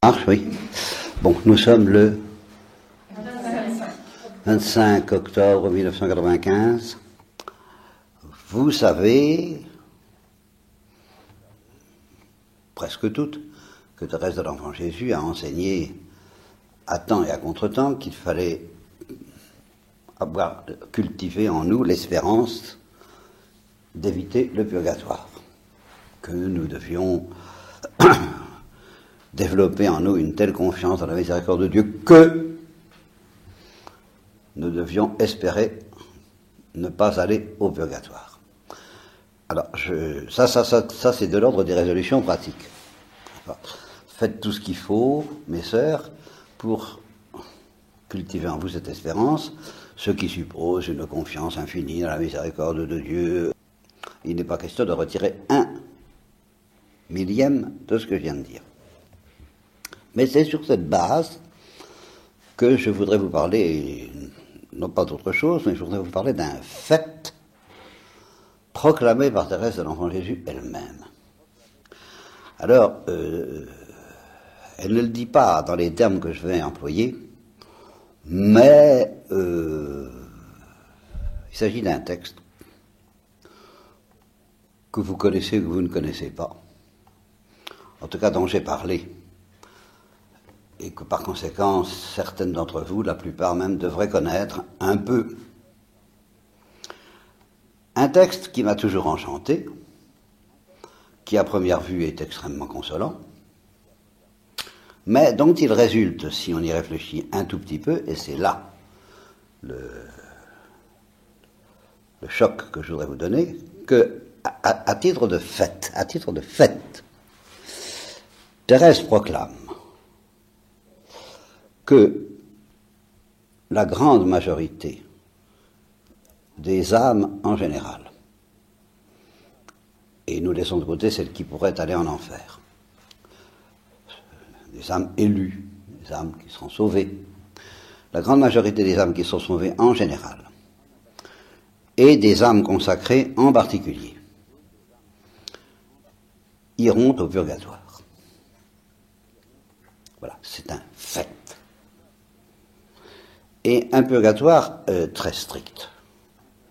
Marche, oui. Bon, nous sommes le 25 octobre 1995. Vous savez, presque toutes, que Thérèse de l'Enfant Jésus a enseigné à temps et à contre-temps qu'il fallait avoir cultivé en nous l'espérance d'éviter le purgatoire, que nous devions développer en nous une telle confiance dans la miséricorde de Dieu que nous devions espérer ne pas aller au purgatoire. Alors, ça c'est de l'ordre des résolutions pratiques. Faites tout ce qu'il faut, mes sœurs, pour cultiver en vous cette espérance, ce qui suppose une confiance infinie dans la miséricorde de Dieu. Il n'est pas question de retirer 1/1000 de ce que je viens de dire. Mais c'est sur cette base que je voudrais vous parler, non pas d'autre chose, mais je voudrais vous parler d'un fait proclamé par Thérèse de l'Enfant Jésus elle-même. Alors, elle ne le dit pas dans les termes que je vais employer, mais il s'agit d'un texte que vous connaissez ou que vous ne connaissez pas, en tout cas dont j'ai parlé, et que par conséquent, certaines d'entre vous, la plupart même, devraient connaître un peu. Un texte qui m'a toujours enchanté, qui à première vue est extrêmement consolant, mais dont il résulte, si on y réfléchit un tout petit peu, et c'est là le choc que je voudrais vous donner, que à titre de fait, Thérèse proclame que la grande majorité des âmes en général, et nous laissons de côté celles qui pourraient aller en enfer, des âmes élues, des âmes qui seront sauvées, la grande majorité des âmes qui sont sauvées en général, et des âmes consacrées en particulier, iront au purgatoire. Voilà, c'est un fait. Et un purgatoire très strict.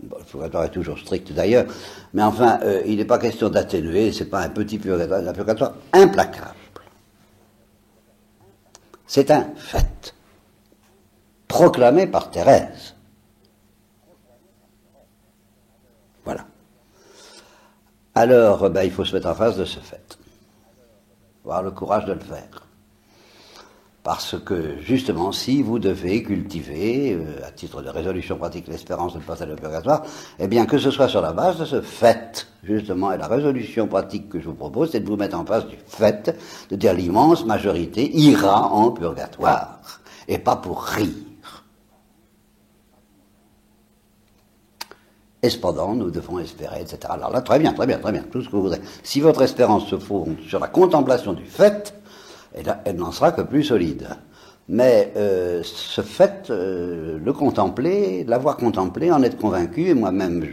Bon, le purgatoire est toujours strict d'ailleurs, mais enfin, il n'est pas question d'atténuer, c'est pas un petit purgatoire, c'est un purgatoire implacable. C'est un fait, proclamé par Thérèse. Voilà. Alors, il faut se mettre en face de ce fait, avoir le courage de le faire. Parce que, justement, si vous devez cultiver, à titre de résolution pratique, l'espérance de ne pas aller au purgatoire, eh bien, que ce soit sur la base de ce fait, justement, et la résolution pratique que je vous propose, c'est de vous mettre en face du fait, de dire l'immense majorité ira en purgatoire, et pas pour rire. Et cependant, nous devons espérer, etc. Alors là, très bien, tout ce que vous voudrez. Si votre espérance se fonde sur la contemplation du fait, elle n'en sera que plus solide. Mais ce fait, le contempler, l'avoir contemplé, en être convaincu, et moi-même,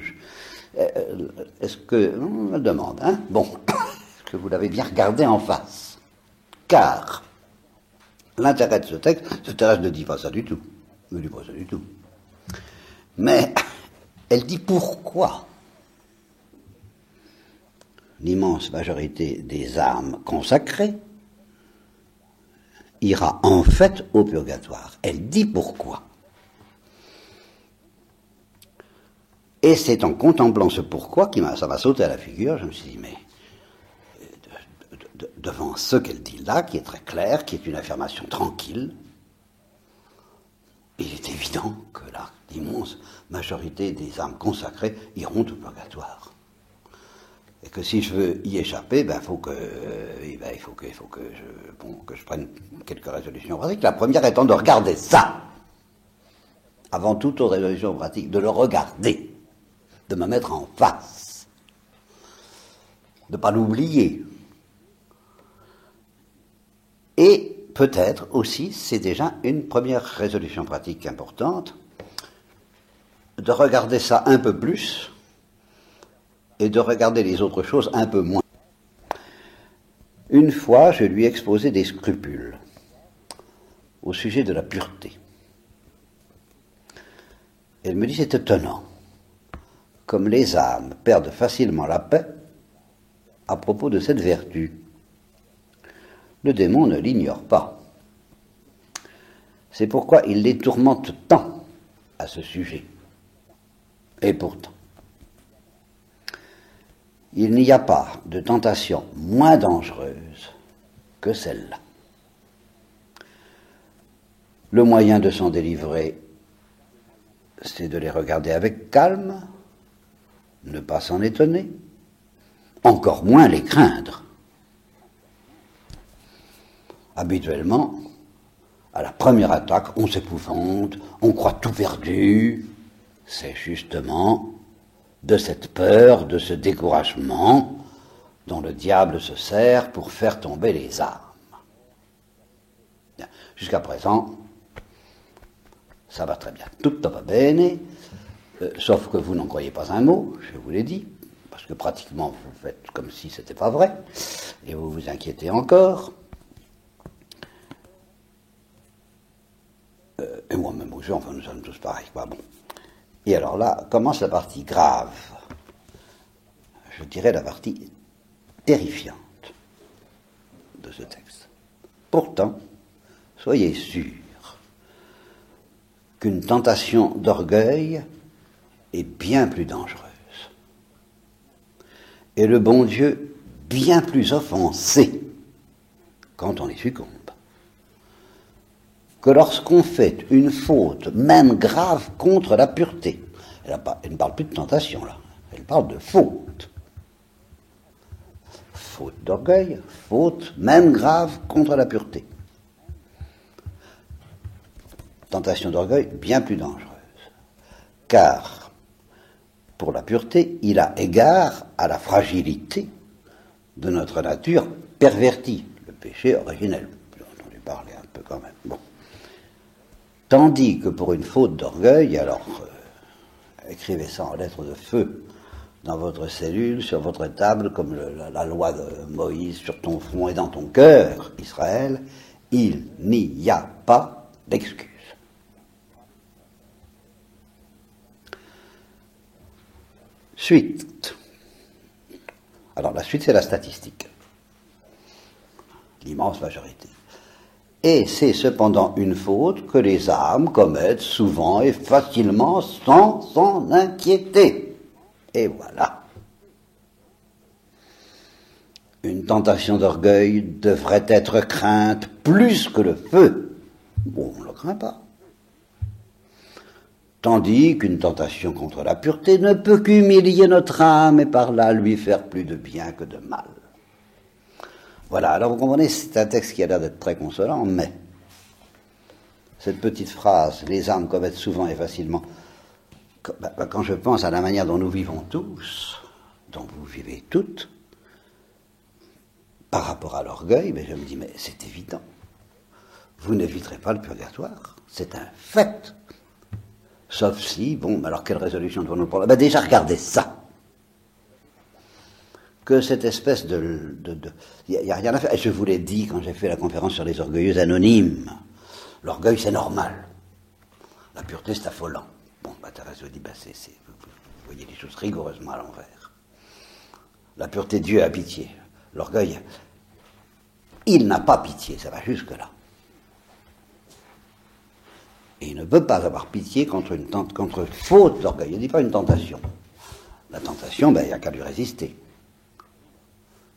est-ce que... On me le demande, hein? Bon, est-ce que vous l'avez bien regardé en face? Car l'intérêt de ce texte, Thérèse ne dit pas ça du tout. Elle ne dit pas ça du tout. Mais elle dit pourquoi l'immense majorité des âmes consacrées ira en fait au purgatoire. Elle dit pourquoi. Et c'est en contemplant ce pourquoi ça m'a sauté à la figure. Je me suis dit, mais devant ce qu'elle dit là, qui est très clair, qui est une affirmation tranquille, il est évident que l'immense majorité des âmes consacrées iront au purgatoire. Et que si je veux y échapper, il faut que je prenne quelques résolutions pratiques. La première étant de regarder ça. Avant toute autre résolution pratique, de le regarder, de me mettre en face, de ne pas l'oublier. Et peut-être aussi, c'est déjà une première résolution pratique importante, de regarder ça un peu plus, et de regarder les autres choses un peu moins. Une fois, je lui exposai des scrupules au sujet de la pureté. Elle me dit, c'est étonnant, comme les âmes perdent facilement la paix à propos de cette vertu. Le démon ne l'ignore pas. C'est pourquoi il les tourmente tant à ce sujet. Et pourtant, il n'y a pas de tentation moins dangereuse que celle-là. Le moyen de s'en délivrer, c'est de les regarder avec calme, ne pas s'en étonner, encore moins les craindre. Habituellement, à la première attaque, on s'épouvante, on croit tout perdu. C'est justement de cette peur, de ce découragement dont le diable se sert pour faire tomber les âmes. Jusqu'à présent, ça va très bien. Tutto va bene, sauf que vous n'en croyez pas un mot, je vous l'ai dit, parce que pratiquement vous faites comme si c'était pas vrai, et vous vous inquiétez encore. Et moi-même aussi, enfin nous sommes tous pareils, quoi. Bon. Et alors là, commence la partie grave, je dirais la partie terrifiante de ce texte. Pourtant, soyez sûrs qu'une tentation d'orgueil est bien plus dangereuse, et le bon Dieu bien plus offensé quand on y succombe, que lorsqu'on fait une faute, même grave, contre la pureté. Elle ne parle plus de tentation, là. Elle parle de faute. Faute d'orgueil, faute, même grave, contre la pureté. Tentation d'orgueil bien plus dangereuse. Car, pour la pureté, il a égard à la fragilité de notre nature pervertie, le péché originel. J'ai entendu parler un peu quand même. Bon. Tandis que pour une faute d'orgueil, alors écrivez ça en lettres de feu dans votre cellule, sur votre table, comme la loi de Moïse sur ton front et dans ton cœur, Israël, il n'y a pas d'excuse. Suite. Alors la suite, c'est la statistique. L'immense majorité. Et c'est cependant une faute que les âmes commettent souvent et facilement sans s'en inquiéter. Et voilà. Une tentation d'orgueil devrait être crainte plus que le feu. Bon, on ne le craint pas. Tandis qu'une tentation contre la pureté ne peut qu'humilier notre âme et par là lui faire plus de bien que de mal. Voilà, alors vous comprenez, c'est un texte qui a l'air d'être très consolant, mais cette petite phrase, les âmes commettent souvent et facilement, quand je pense à la manière dont nous vivons tous, dont vous vivez toutes, par rapport à l'orgueil, je me dis, mais c'est évident, vous n'éviterez pas le purgatoire, c'est un fait. Sauf si, bon, alors quelle résolution devons nous prendre? Déjà, regardez ça. Que cette espèce il n'y a rien à faire. Et je vous l'ai dit quand j'ai fait la conférence sur les orgueilleux anonymes. L'orgueil, c'est normal. La pureté, c'est affolant. Bon, Thérèse dit, vous voyez les choses rigoureusement à l'envers. La pureté, Dieu a pitié. L'orgueil, il n'a pas pitié, ça va jusque-là. Et il ne peut pas avoir pitié contre une faute d'orgueil. Il ne dit pas une tentation. La tentation, il n'y a qu'à lui résister.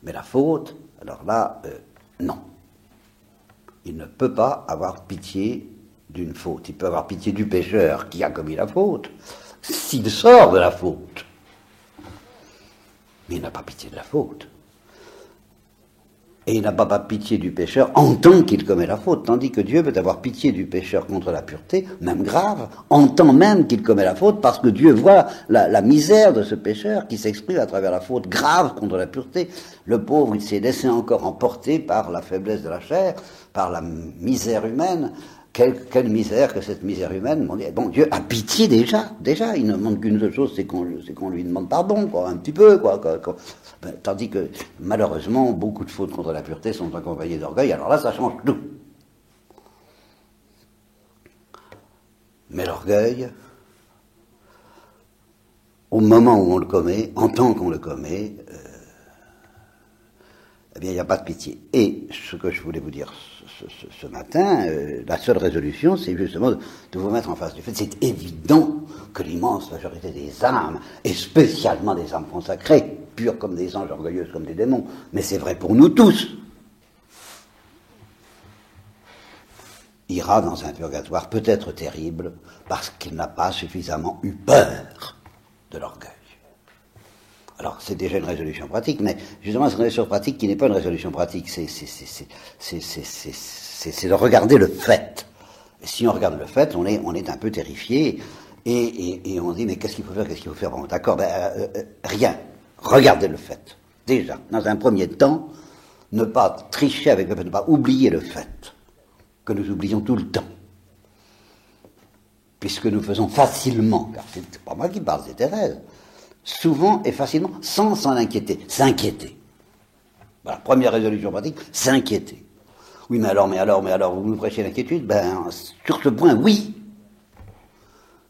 Mais la faute, alors là, non. Il ne peut pas avoir pitié d'une faute. Il peut avoir pitié du pécheur qui a commis la faute, s'il sort de la faute. Mais il n'a pas pitié de la faute. Et il n'a pas pitié du pécheur en tant qu'il commet la faute, tandis que Dieu peut avoir pitié du pécheur contre la pureté, même grave, en tant même qu'il commet la faute, parce que Dieu voit la misère de ce pécheur qui s'exprime à travers la faute grave contre la pureté. Le pauvre, il s'est laissé encore emporter par la faiblesse de la chair, par la misère humaine, quelle misère que cette misère humaine. Bon, Dieu a pitié déjà, il ne demande qu'une seule chose, c'est qu'on lui demande pardon, quoi, un petit peu, quoi. Tandis que, malheureusement, beaucoup de fautes contre la pureté sont accompagnées d'orgueil, alors là, ça change tout. Mais l'orgueil, au moment où on le commet, en tant qu'on le commet, eh bien, il n'y a pas de pitié. Et ce que je voulais vous dire ce matin, la seule résolution, c'est justement de vous mettre en face du fait. C'est évident que l'immense majorité des âmes, et spécialement des âmes consacrées, pures comme des anges, orgueilleuses comme des démons, mais c'est vrai pour nous tous, ira dans un purgatoire peut-être terrible parce qu'il n'a pas suffisamment eu peur de l'orgueil. Alors, c'est déjà une résolution pratique, mais justement, c'est une résolution pratique qui n'est pas une résolution pratique, c'est de regarder le fait. Et si on regarde le fait, on est un peu terrifié, et on dit, mais qu'est-ce qu'il faut faire, Bon, d'accord, rien. Regardez le fait. Déjà, dans un premier temps, ne pas tricher avec le fait, ne pas oublier le fait que nous oublions tout le temps. Puisque nous faisons facilement, car c'est pas moi qui parle, c'est Thérèse, souvent et facilement, sans s'en inquiéter, s'inquiéter. Voilà, première résolution pratique, s'inquiéter. Oui, mais alors, vous nous prêchez l'inquiétude? Sur ce point, oui.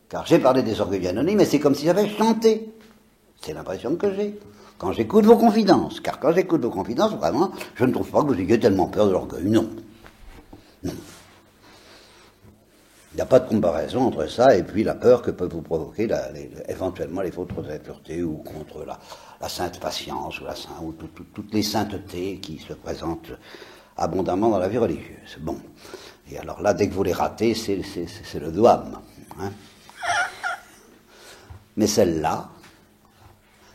Car j'ai parlé des orgueils anonymes, mais c'est comme si j'avais chanté. C'est l'impression que j'ai. Quand j'écoute vos confidences, car quand j'écoute vos confidences, vraiment, je ne trouve pas que vous ayez tellement peur de l'orgueil, non. Non. Il n'y a pas de comparaison entre ça et puis la peur que peuvent vous provoquer éventuellement les fautes contre la pureté ou contre la sainte patience ou toutes les saintetés qui se présentent abondamment dans la vie religieuse. Bon. Et alors là, dès que vous les ratez, c'est le douane. Hein. Mais celle-là,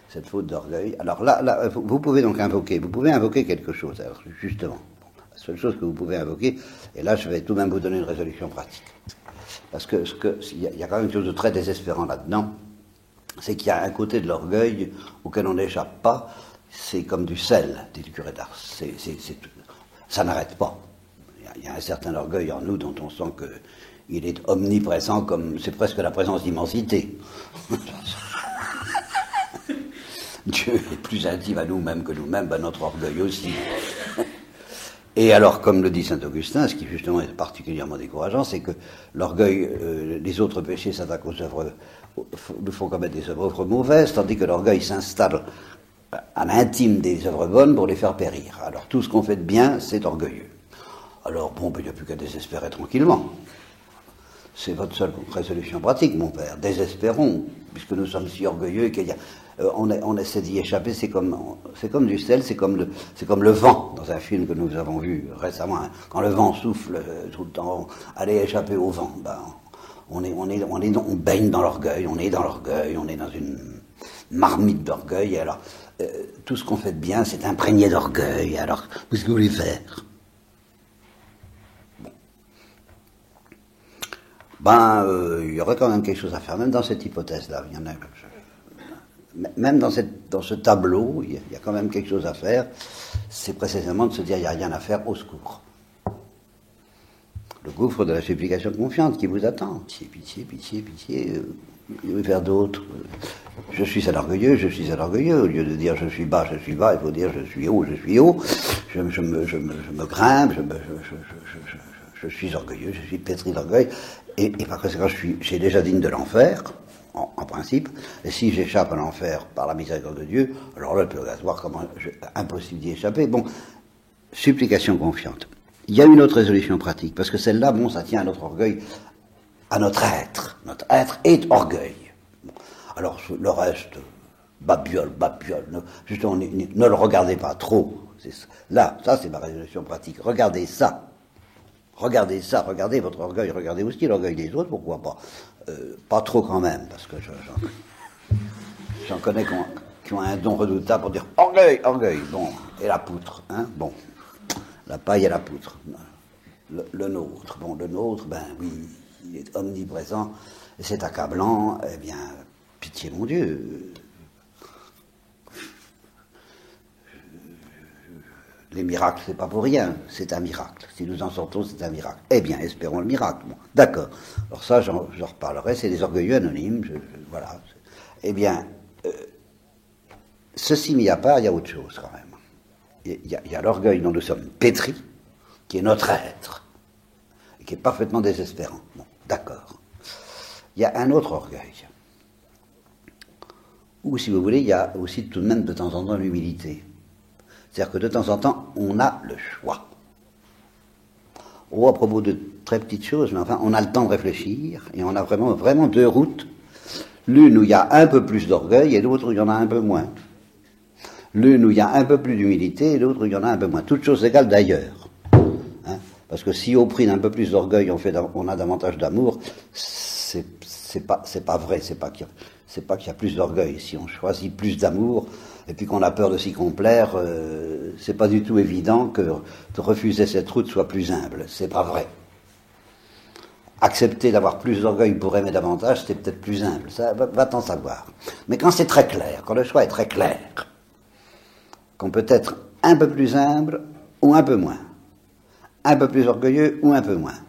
cette faute d'orgueil, alors là, vous pouvez donc invoquer quelque chose, alors justement. La seule chose que vous pouvez invoquer, et là je vais tout de même vous donner une résolution pratique. Parce que il y a quand même quelque chose de très désespérant là-dedans, c'est qu'il y a un côté de l'orgueil auquel on n'échappe pas, c'est comme du sel, dit le curé d'Ars. Ça n'arrête pas. Il y a un certain orgueil en nous dont on sent qu'il est omniprésent, comme c'est presque la présence d'immensité. Dieu est plus intime à nous-mêmes que nous-mêmes, notre orgueil aussi. Et alors, comme le dit saint Augustin, ce qui justement est particulièrement décourageant, c'est que l'orgueil, les autres péchés s'attaquent aux œuvres, nous font commettre des œuvres mauvaises, tandis que l'orgueil s'installe à l'intime des œuvres bonnes pour les faire périr. Alors tout ce qu'on fait de bien, c'est orgueilleux. Alors bon, il n'y a plus qu'à désespérer tranquillement. C'est votre seule résolution pratique, mon père. Désespérons, puisque nous sommes si orgueilleux qu'il y a... on essaie d'y échapper, c'est comme du sel, c'est comme le vent, dans un film que nous avons vu récemment, hein. Quand le vent souffle tout le temps, allez échapper au vent, on baigne dans l'orgueil, on est dans une marmite d'orgueil, alors tout ce qu'on fait de bien, c'est imprégné d'orgueil, alors qu'est-ce que vous voulez faire? Il y aurait quand même quelque chose à faire, même dans cette hypothèse-là. Il y en a, même dans ce tableau, il y a quand même quelque chose à faire. C'est précisément de se dire, il n'y a rien à faire, au secours. Le gouffre de la supplication confiante qui vous attend. Pitié, pitié, pitié, pitié. Vers d'autres. Je suis un orgueilleux. Au lieu de dire je suis bas, il faut dire je suis haut. Je me grimpe, je suis orgueilleux, je suis pétri d'orgueil. Et par conséquent, j'ai déjà digne de l'enfer, en principe. Et si j'échappe à l'enfer par la miséricorde de Dieu, alors là, le purgatoire, impossible d'y échapper. Bon, supplication confiante. Il y a une autre résolution pratique, parce que celle-là, ça tient à notre orgueil, à notre être. Notre être est orgueil. Bon. Alors, le reste, babiole, justement, ne le regardez pas trop. Là, ça, c'est ma résolution pratique. Regardez ça, regardez votre orgueil, regardez aussi l'orgueil des autres, pourquoi pas. Pas trop quand même, parce que j'en connais qui ont un don redoutable pour dire orgueil, bon, et la poutre, hein, bon, la paille et la poutre. Le nôtre, oui, il est omniprésent, et c'est accablant, eh bien, pitié mon Dieu. Les miracles, c'est pas pour rien, c'est un miracle. Si nous en sortons, c'est un miracle. Eh bien, espérons le miracle. Bon, d'accord. Alors ça, j'en reparlerai, c'est des orgueilleux anonymes, voilà. Eh bien, ceci mis à part, il y a autre chose quand même. Il y a l'orgueil dont nous sommes pétris, qui est notre être, et qui est parfaitement désespérant. Bon, d'accord. Il y a un autre orgueil, ou si vous voulez, il y a aussi tout de même de temps en temps l'humilité. C'est-à-dire que de temps en temps, on a le choix. Oh, à propos de très petites choses, mais enfin, on a le temps de réfléchir, et on a vraiment deux routes. L'une où il y a un peu plus d'orgueil, et l'autre où il y en a un peu moins. L'une où il y a un peu plus d'humilité, et l'autre où il y en a un peu moins. Toutes choses égales d'ailleurs. Hein, parce que si au prix d'un peu plus d'orgueil, on a davantage d'amour, c'est pas vrai, c'est pas qu'il y a plus d'orgueil. Si on choisit plus d'amour, et puis qu'on a peur de s'y complaire, c'est pas du tout évident que de refuser cette route soit plus humble. C'est pas vrai. Accepter d'avoir plus d'orgueil pour aimer davantage, c'est peut-être plus humble. Ça va-t'en savoir. Mais quand c'est très clair, quand le choix est très clair, qu'on peut être un peu plus humble ou un peu moins, un peu plus orgueilleux ou un peu moins.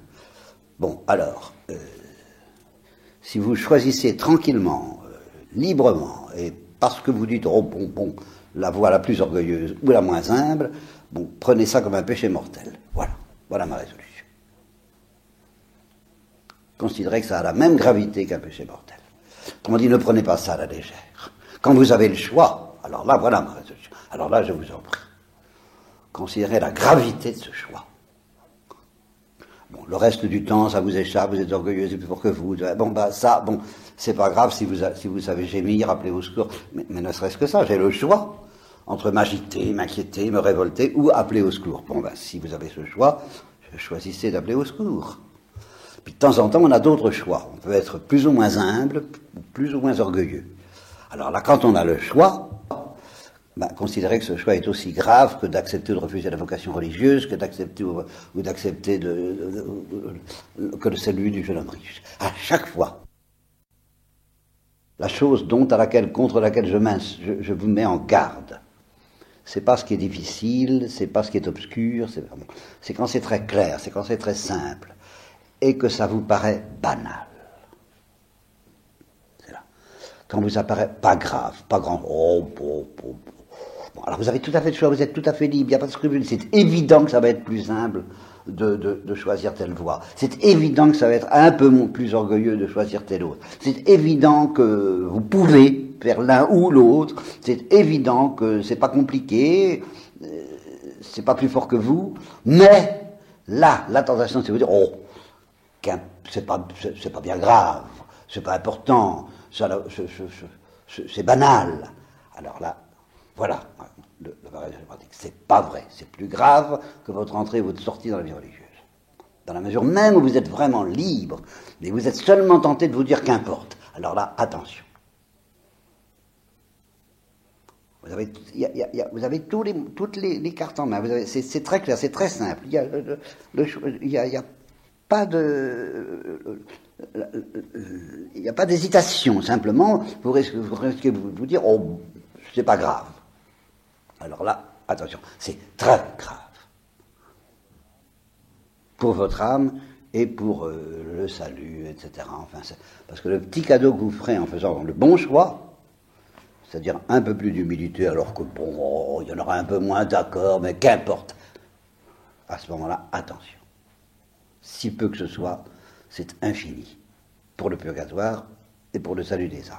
Bon, alors, si vous choisissez tranquillement, librement, et parce que vous dites, oh bon, la voie la plus orgueilleuse ou la moins humble, bon, prenez ça comme un péché mortel. Voilà ma résolution. Considérez que ça a la même gravité qu'un péché mortel. Comme on dit, ne prenez pas ça à la légère. Quand vous avez le choix, alors là, voilà ma résolution. Alors là, je vous en prie. Considérez la gravité de ce choix. Bon, le reste du temps, ça vous échappe, vous êtes orgueilleux, c'est plus fort que vous. Bon, c'est pas grave si vous savez gémir, appelez au secours. Mais ne serait-ce que ça, j'ai le choix entre m'agiter, m'inquiéter, me révolter ou appeler au secours. Bon, si vous avez ce choix, choisissez d'appeler au secours. Puis de temps en temps, on a d'autres choix. On peut être plus ou moins humble, plus ou moins orgueilleux. Alors là, quand on a le choix, considérez que ce choix est aussi grave que d'accepter de refuser la vocation religieuse, que d'accepter ou d'accepter que celui du jeune homme riche. À chaque fois, la chose contre laquelle je vous mets en garde, c'est pas ce qui est difficile, c'est pas ce qui est obscur, c'est quand c'est très clair, c'est quand c'est très simple, et que ça vous paraît banal. C'est là. Quand vous apparaît pas grave, pas grand, bon, alors vous avez tout à fait le choix, vous êtes tout à fait libre, il n'y a pas de scrupule, c'est évident que ça va être plus humble de choisir telle voie. C'est évident que ça va être un peu plus orgueilleux de choisir telle autre. C'est évident que vous pouvez faire l'un ou l'autre. C'est évident que c'est pas compliqué, c'est pas plus fort que vous. Mais là, la tentation, c'est de vous dire, c'est pas bien grave, c'est pas important, c'est banal. Alors là, voilà. Le mariage pratique, c'est pas vrai, c'est plus grave que votre entrée et votre sortie dans la vie religieuse. Dans la mesure même où vous êtes vraiment libre, mais vous êtes seulement tenté de vous dire qu'importe. Alors là, attention. Vous avez toutes les cartes en main. C'est très clair, c'est très simple. Il y a pas d'hésitation. Simplement, vous risquez de vous dire, c'est pas grave. Alors là, attention, c'est très grave. Pour votre âme et pour le salut, etc. Enfin, parce que le petit cadeau que vous ferez en faisant le bon choix, c'est-à-dire un peu plus d'humilité, alors que il y en aura un peu moins, d'accord, mais qu'importe. À ce moment-là, attention. Si peu que ce soit, c'est infini pour le purgatoire et pour le salut des âmes.